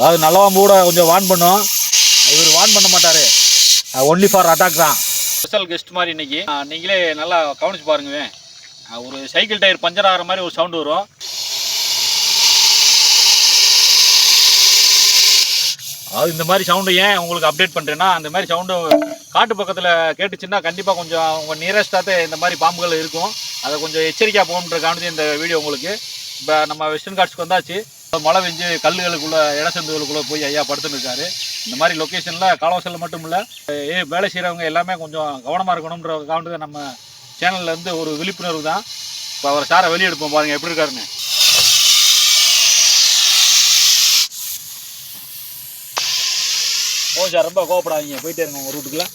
அதாவது நல்லவாம்பு கூட கொஞ்சம் வார்ன் பண்ணும், இவர் வார்ன் பண்ண மாட்டார். ஒன்லி ஃபார் அட்டாக் தான். ஸ்பெஷல் கெஸ்ட் மாதிரி இன்னைக்கு நீங்களே நல்லா கவனிச்சு பாருங்க. ஒரு சைக்கிள் டயர் பஞ்சர் ஆகிற மாதிரி ஒரு சவுண்டு வரும். அதாவது இந்த மாதிரி சவுண்டு ஏன் உங்களுக்கு அப்டேட் பண்ணுறேன்னா, அந்த மாதிரி சவுண்டு காட்டு பக்கத்தில் கேட்டுச்சுன்னா கண்டிப்பாக கொஞ்சம் உங்கள் நியரஸ்டாகவே இந்த மாதிரி பாம்புகள் இருக்கும். அதை கொஞ்சம் எச்சரிக்கையாக போகணுன்றக்கானது இந்த வீடியோ உங்களுக்கு. இப்போ நம்ம வெஸ்டர்ன் காட்ஸ்க்கு வந்தாச்சு. மழை பெஞ்சு கல்லுகளுக்குள்ளே இடசந்துகளுக்குள்ளே போய் ஐயா படுத்துன்னு இருக்காரு. இந்த மாதிரி லொக்கேஷனில் காலவாசலில் மட்டும் இல்லை, வேலை செய்கிறவங்க எல்லாமே கொஞ்சம் கவனமாக இருக்கணுன்றக்கானது நம்ம சேனல்லேருந்து ஒரு விழிப்புணர்வு தான். இப்போ அவர் சாரை வெளியே எடுப்போம் பாருங்கள் எப்படி இருக்காருன்னு. சார் ரொம்ப கோவப்படாதீங்க, போயிட்டே இருங்க உங்கள் ரூட்டுக்குள்ள.